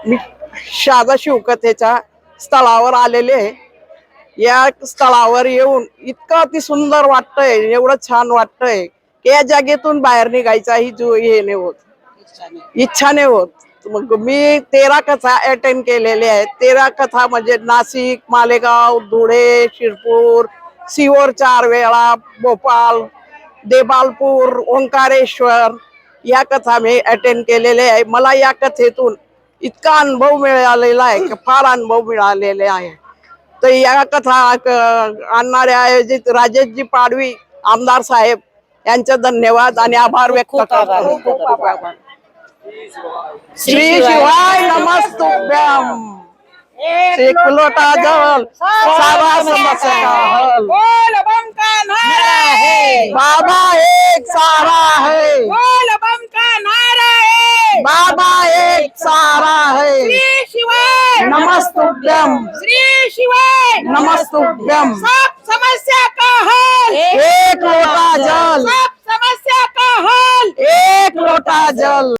मी शादा शिवकथेच्या स्थळावर आलेले आहे। या स्थळावर येऊन इतकं अति सुंदर वाटतंय, एवढं छान वाटतंय की या जागेतून बाहेर निघायचाही हे नाही होत, इच्छा नाही होत। मग मी 13 कथा अटेंड केलेल्या आहेत। 13 कथा म्हणजे नाशिक, मालेगाव, धुळे, शिरपूर, सिहोर 4 वेळा, भोपाळ, देबालपूर, ओंकारेश्वर या कथा मी अटेंड केलेल्या आहे। मला या कथेतून इतका अनुभव मिळालेला आहे की फार अनुभव मिळालेले आहे। तर या कथा आणणारे आयोजित राजेशजी पाडवी आमदार साहेब यांचे धन्यवाद आणि आभार व्यक्त करतो। श्री शिवाय नमस्तुभ्यम। एक लोटा जल सारा समस्या का हल, बोल बम का नारा है, बाबा एक सारा है, बोल बम का नारा है, बाबा एक सारा है। श्री शिवाय नमस्तुभ्यम, श्री शिवाय नमस्तुभ्यम। सब समस्या का हल, एक लोटा जल, सब समस्या का हल। एक लोटा जल।